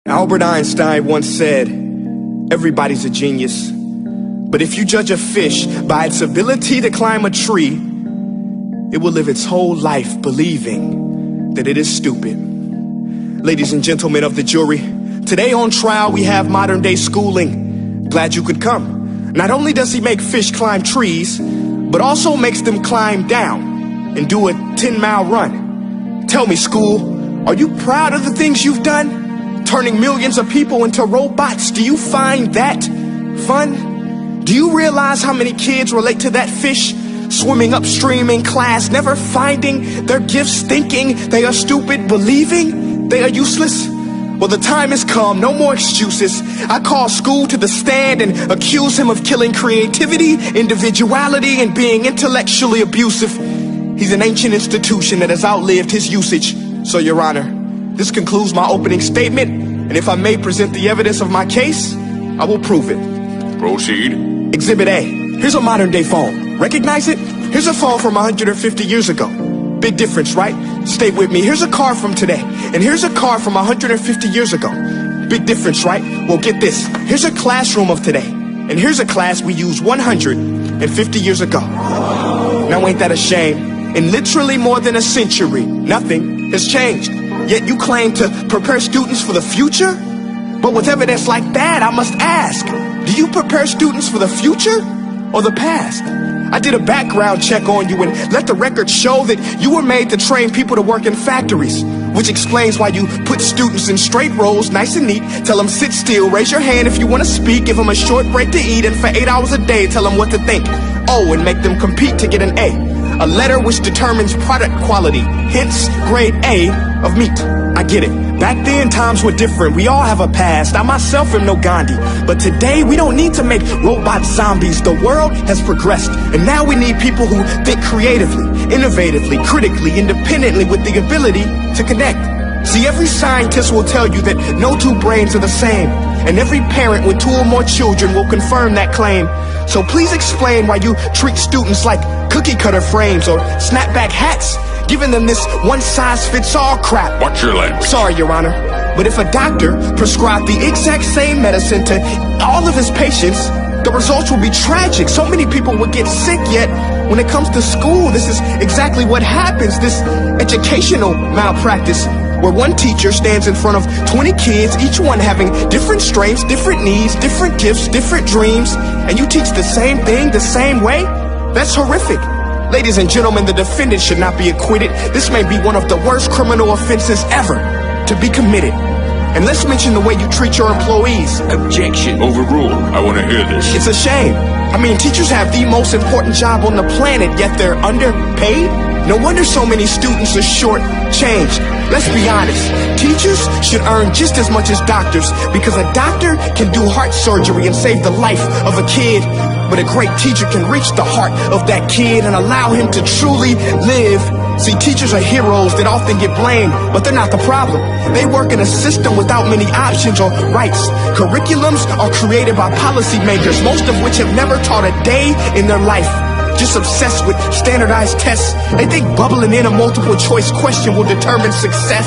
Albert Einstein once said, everybody's a genius. But if you judge a fish by its ability to climb a tree, it will live its whole life believing that it is stupid. Ladies and gentlemen of the jury, today on trial we have modern day schooling. Glad you could come. Not only does he make fish climb trees, but also makes them climb down and do a 10-mile run. Tell me, school, are you proud of the things you've done? Turning millions of people into robots, do you find that fun? Do you realize how many kids relate to that fish? Swimming upstream in class, never finding their gifts, thinking they are stupid, believing they are useless? Well, the time has come, no more excuses. I call school to the stand and accuse him of killing creativity, individuality, and being intellectually abusive. He's an ancient institution that has outlived his usage. So, Your Honor, this concludes my opening statement, and if I may present the evidence of my case, I will prove it. Proceed. Exhibit A. Here's a modern day phone. Recognize it? Here's a phone from 150 years ago. Big difference, right? Stay with me. Here's a car from today, and here's a car from 150 years ago. Big difference, right? Well, get this. Here's a classroom of today, and here's a class we used 150 years ago. Now ain't that a shame? In literally more than a century, nothing has changed. Yet you claim to prepare students for the future? But with evidence like that, I must ask, do you prepare students for the future or the past? I did a background check on you and let the record show that you were made to train people to work in factories, which explains why you put students in straight rows, nice and neat, tell them sit still, raise your hand if you want to speak, give them a short break to eat, and for 8 hours a day tell them what to think. Oh, and make them compete to get an A letter which determines product quality, hence grade A of meat. I get it. Back then, times were different. We all have a past. I myself am no Gandhi. But today, we don't need to make robot zombies. The world has progressed. And now we need people who think creatively, innovatively, critically, independently, with the ability to connect. See, every scientist will tell you that no two brains are the same. And every parent with 2 or more children will confirm that claim. So please explain why you treat students like cookie cutter frames or snapback hats, giving them this one-size-fits-all crap. Watch your language. Sorry, Your Honor, but if a doctor prescribed the exact same medicine to all of his patients, the results will be tragic. So many people would get sick, yet when it comes to school, this is exactly what happens, this educational malpractice, where one teacher stands in front of 20 kids, each one having different strengths, different needs, different gifts, different dreams, and you teach the same thing the same way? That's horrific. Ladies and gentlemen, the defendant should not be acquitted. This may be one of the worst criminal offenses ever to be committed. And let's mention the way you treat your employees. Objection. Overruled. I want to hear this. It's a shame. I mean, teachers have the most important job on the planet, yet they're underpaid? No wonder so many students are short-changed. Let's be honest, teachers should earn just as much as doctors, because a doctor can do heart surgery and save the life of a kid, but a great teacher can reach the heart of that kid and allow him to truly live. See, teachers are heroes that often get blamed, but they're not the problem. They work in a system without many options or rights. Curriculums are created by policymakers, most of which have never taught a day in their life. Just obsessed with standardized tests. They think bubbling in a multiple choice question will determine success.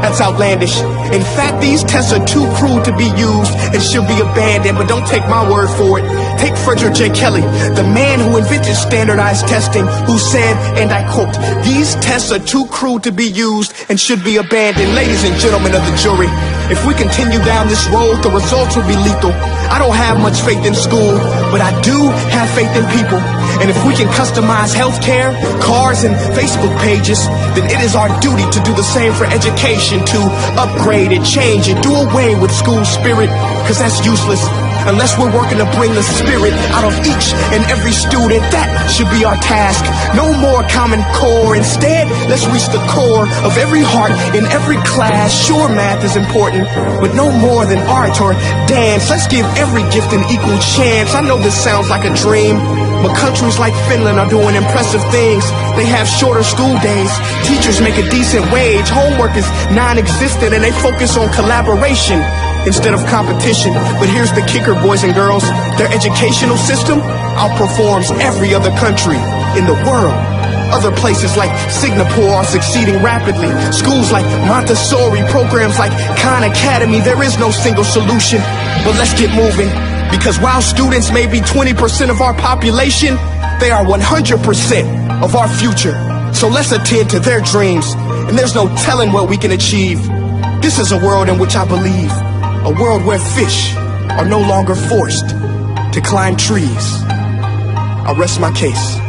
That's outlandish. In fact, these tests are too cruel to be used and should be abandoned, but don't take my word for it. Take Frederick J. Kelly, the man who invented standardized testing, who said, and I quote, "These tests are too cruel to be used and should be abandoned." Ladies and gentlemen of the jury, if we continue down this road, the results will be lethal. I don't have much faith in school, but I do have faith in people. And if we can customize healthcare, cars, and Facebook pages, then it is our duty to do the same for education, to upgrade it, change it, do away with school spirit, because that's useless. Unless we're working to bring the spirit out of each and every student, that should be our task. No more Common Core. Instead, let's reach the core of every heart in every class. Sure, math is important, but no more than art or dance. Let's give every gift an equal chance. I know this sounds like a dream, but countries like Finland are doing impressive things. They have shorter school days. Teachers make a decent wage. Homework is non-existent, and they focus on collaboration instead of competition. But here's the kicker, boys and girls. Their educational system outperforms every other country in the world. Other places like Singapore are succeeding rapidly. Schools like Montessori, programs like Khan Academy. There is no single solution, but let's get moving. Because while students may be 20% of our population, they are 100% of our future. So let's attend to their dreams, and there's no telling what we can achieve. This is a world in which I believe, a world where fish are no longer forced to climb trees. I'll rest my case.